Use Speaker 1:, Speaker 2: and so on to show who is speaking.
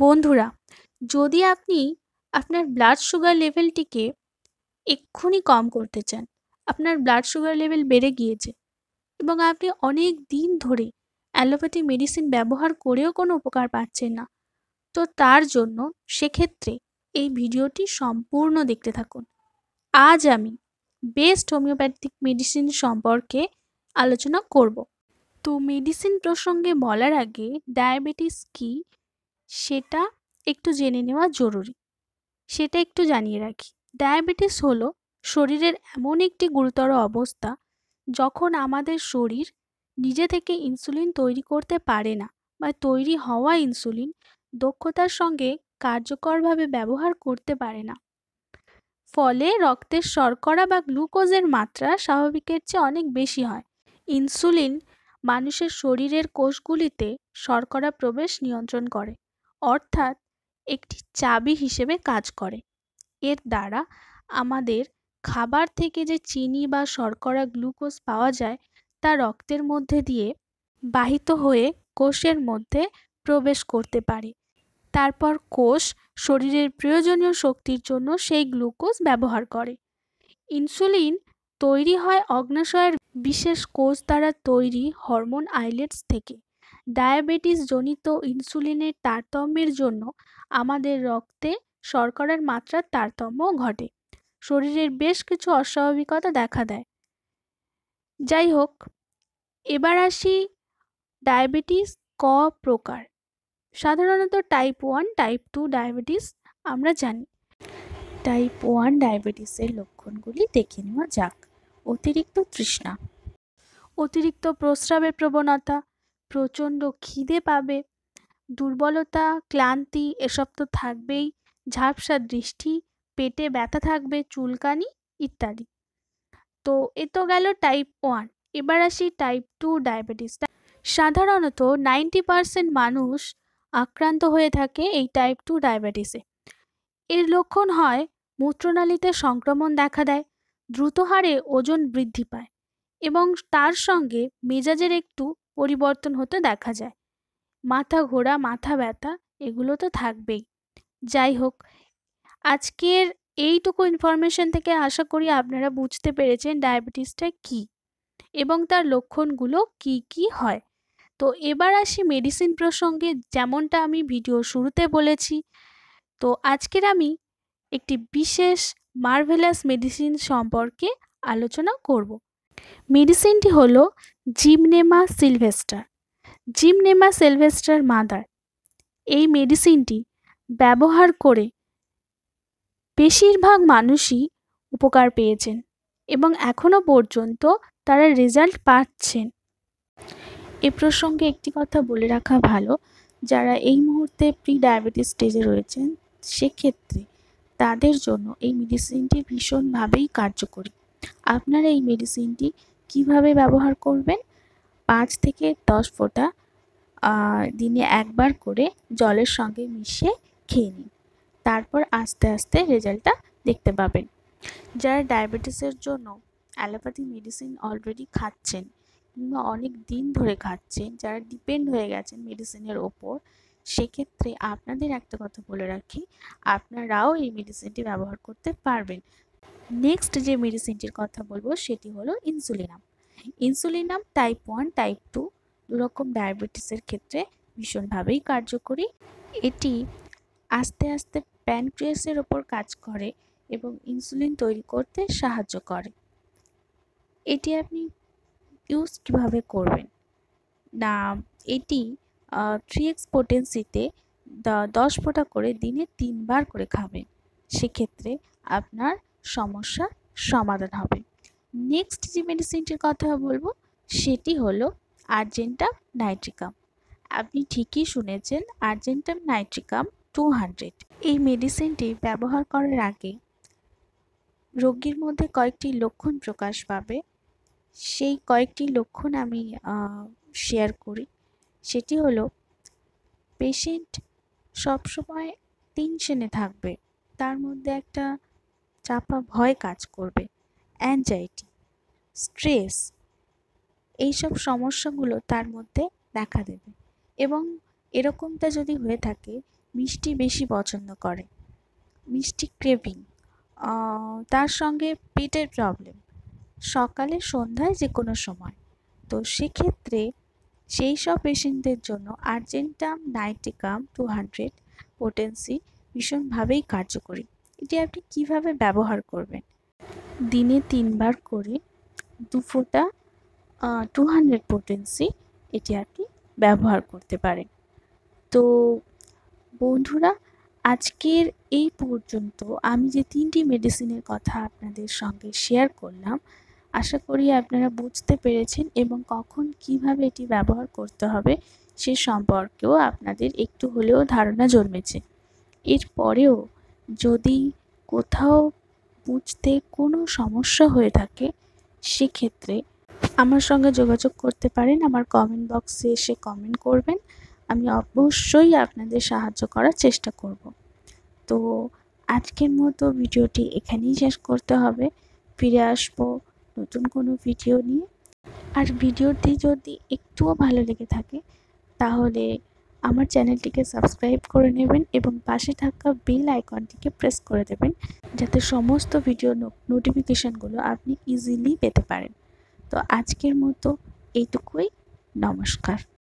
Speaker 1: বন্ধুরা, যদি আপনি আপনার ব্লাড সুগার লেভেলটিকে এক্ষুনি কম করতে চান, আপনার ব্লাড সুগার লেভেল বেড়ে গিয়েছে এবং আপনি অনেক দিন ধরে অ্যালোপ্যাথি মেডিসিন ব্যবহার করেও কোনো উপকার পাচ্ছেন না, তো তার জন্য সেক্ষেত্রে এই ভিডিওটি সম্পূর্ণ দেখতে থাকুন। আজ আমি বেস্ট হোমিওপ্যাথিক মেডিসিন সম্পর্কে আলোচনা করব। তো মেডিসিন প্রসঙ্গে বলার আগে ডায়াবেটিস কী সেটা একটু জেনে নেওয়া জরুরি। সেটা একটু জানিয়ে রাখি। ডায়াবেটিস হলো শরীরের এমন একটি গুরুতর অবস্থা যখন আমাদের শরীর নিজে থেকে ইনসুলিন তৈরি করতে পারে না বা তৈরি হওয়া ইনসুলিন দক্ষতার সঙ্গে কার্যকরভাবে ব্যবহার করতে পারে না। ফলে রক্তের শর্করা বা গ্লুকোজের মাত্রা স্বাভাবিকের চেয়ে অনেক বেশি হয়। ইনসুলিন মানুষের শরীরের কোষগুলিতে শর্করা প্রবেশ নিয়ন্ত্রণ করে, অর্থাৎ একটি চাবি হিসেবে কাজ করে। এর দ্বারা আমাদের খাবার থেকে যে চিনি বা শর্করা গ্লুকোজ পাওয়া যায় তা রক্তের মধ্যে দিয়ে বাহিত হয়ে কোষের মধ্যে প্রবেশ করতে পারে। তারপর কোষ শরীরের প্রয়োজনীয় শক্তির জন্য সেই গ্লুকোজ ব্যবহার করে। ইনসুলিন তৈরি হয় অগ্ন্যাশয়ের বিশেষ কোষ দ্বারা তৈরি হরমোন আইলেটস থেকে। ডায়াবেটিস জনিত ইনসুলিনের তারতম্যের জন্য আমাদের রক্তে শর্করার মাত্রার তারতম্য ঘটে, শরীরের বেশ কিছু অস্বাভাবিকতা দেখা দেয়। যাই হোক, এবার আসি ডায়াবেটিস ক প্রকার। সাধারণত টাইপ 1, টাইপ 2 ডায়াবেটিস আমরা জানি। টাইপ 1 ডায়াবেটিসের লক্ষণগুলি দেখে নেওয়া যাক। অতিরিক্ত তৃষ্ণা, অতিরিক্ত প্রস্রাবের প্রবণতা, প্রচণ্ড খিদে পাবে, দুর্বলতা, ক্লান্তি এসব তো থাকবেই, ঝাপসা দৃষ্টি, পেটে ব্যথা থাকবে, চুলকানি ইত্যাদি। তো এ তো গেল টাইপ 1। এবার আসি টাইপ 2 ডায়াবেটিস। সাধারণত 90% মানুষ আক্রান্ত হয়ে থাকে এই টাইপ 2 ডায়াবেটিসে। এর লক্ষণ হয় মূত্রনালীতে সংক্রমণ দেখা দেয়, দ্রুত হারে ওজন বৃদ্ধি পায় এবং তার সঙ্গে মেজাজের একটু পরিবর্তন হতে দেখা যায়। মাথা ঘোরা, মাথা ব্যথা এগুলো তো থাকবেই। যাই হোক, আজকের এইটুকু ইনফরমেশন থেকে আশা করি আপনারা বুঝতে পেরেছেন ডায়াবেটিসটা কী এবং তার লক্ষণগুলো কি কি হয়। তো এবার আসি মেডিসিন প্রসঙ্গে। যেমনটা আমি ভিডিও শুরুতে বলেছি, তো আজকের আমি একটি বিশেষ মার্ভেলাস মেডিসিন সম্পর্কে আলোচনা করব। মেডিসিনটি হলো gymnema sylvestre. Gymnema sylvestre mother. এই মেডিসিনটি ব্যবহার করে বেশিরভাগ মানুষই উপকার পেয়েছেন এবং এখনও পর্যন্ত তারা রেজাল্ট পাচ্ছেন। এ প্রসঙ্গে একটি কথা বলে রাখা ভালো, যারা এই মুহূর্তে প্রি ডায়াবেটিস স্টেজে রয়েছেন সেক্ষেত্রে তাদের জন্য এই মেডিসিনটি ভীষণভাবেই কার্যকরী। আপনারা এই মেডিসিনটি কিভাবে ব্যবহার করবেন? 5 থেকে 10 ফোঁটা দিনে একবার করে জলের সঙ্গে মিশিয়ে খেয়ে নিন। তারপর আস্তে আস্তে রেজাল্টটা দেখতে পাবেন। যারা ডায়াবেটিসের জন্য অ্যালোপ্যাথি মেডিসিন অলরেডি খাচ্ছেন কিংবা অনেক দিন ধরে খাচ্ছেন, যারা ডিপেন্ড হয়ে গেছেন মেডিসিনের ওপর, সেক্ষেত্রে আপনাদের একটা কথা বলে রাখি, আপনারাও এই মেডিসিনটি ব্যবহার করতে পারবেন। নেক্সট যে মেডিসিনটির কথা বলবো সেটি হলো ইনসুলিনাম। ইনসুলিনাম টাইপ 1, টাইপ 2 দুরকম ডায়াবেটিসের ক্ষেত্রে ভীষণভাবেই কার্যকরী। এটি আস্তে আস্তে প্যানক্রিয়াসের ওপর কাজ করে এবং ইনসুলিন তৈরি করতে সাহায্য করে। এটি আপনি ইউজ কীভাবে করবেন না, এটি 3x পোটেন্সিতে 10 ফোঁটা করে দিনে 3 বার করে খাবেন। সেক্ষেত্রে আপনার সমস্যার সমাধান হবে। নেক্সট যে মেডিসিনটির কথা বলবো সেটি হলো আর্জেন্টাম নাইট্রিকাম। আপনি ঠিকই শুনেছেন, আর্জেন্টাম নাইট্রিকাম 200। এই মেডিসিনটি ব্যবহার করার আগে রোগীর মধ্যে কয়েকটি লক্ষণ প্রকাশ পাবে। সেই কয়েকটি লক্ষণ আমি শেয়ার করি। সেটি হলো পেশেন্ট সবসময় টেনশনে থাকবে, তার মধ্যে একটা চাপা ভয় কাজ করবে, অ্যাংজাইটি, স্ট্রেস, এইসব সমস্যাগুলো তার মধ্যে দেখা দেবে এবং এরকমটা যদি হয়ে থাকে মিষ্টি বেশি পছন্দ করে, মিষ্টি ক্রেভিং, তার সঙ্গে পেটের প্রবলেম, সকালে সন্ধ্যায় যে কোনো সময়। তো সেক্ষেত্রে সেই সব পেশেন্টদের জন্য আর্জেন্টাম নাইটিকাম 200 পোটেন্সি ভীষণভাবেই কার্যকরী। এটি আপনি কিভাবে ব্যবহার করবেন? দিনে 3 বার করে 2 ফোঁটা 200 পোটেন্সি এটি আপনি ব্যবহার করতে পারেন। তো বন্ধুরা, আজকের এই পর্যন্ত আমি যে 3টি মেডিসিনের কথা আপনাদের সঙ্গে শেয়ার করলাম, আশা করি আপনারা বুঝতে পেরেছেন এবং কখন কিভাবে এটি ব্যবহার করতে হবে সে সম্পর্কেও আপনাদের একটু হলেও ধারণা জন্মেছে। এরপরেও যদি কোথাও বুঝতে কোনো সমস্যা হয়ে থাকে, সেক্ষেত্রে আমার সঙ্গে যোগাযোগ করতে পারেন। আমার কমেন্ট বক্সে এসে কমেন্ট করবেন, আমি অবশ্যই আপনাদের সাহায্য করার চেষ্টা করব। তো আজকের মতো ভিডিওটি এখানেই শেষ করতে হবে। ফিরে আসবো নতুন কোনো ভিডিও নিয়ে। আর ভিডিওটি যদি একটুও ভালো লেগে থাকে তাহলে আমার চ্যানেলটিকে সাবস্ক্রাইব করে নেবেন এবং পাশে থাকা বেল আইকনটিকে প্রেস করে দেবেন, যাতে সমস্ত ভিডিও নোটিফিকেশানগুলো আপনি ইজিলি পেতে পারেন। তো আজকের মতো এইটুকুই। নমস্কার।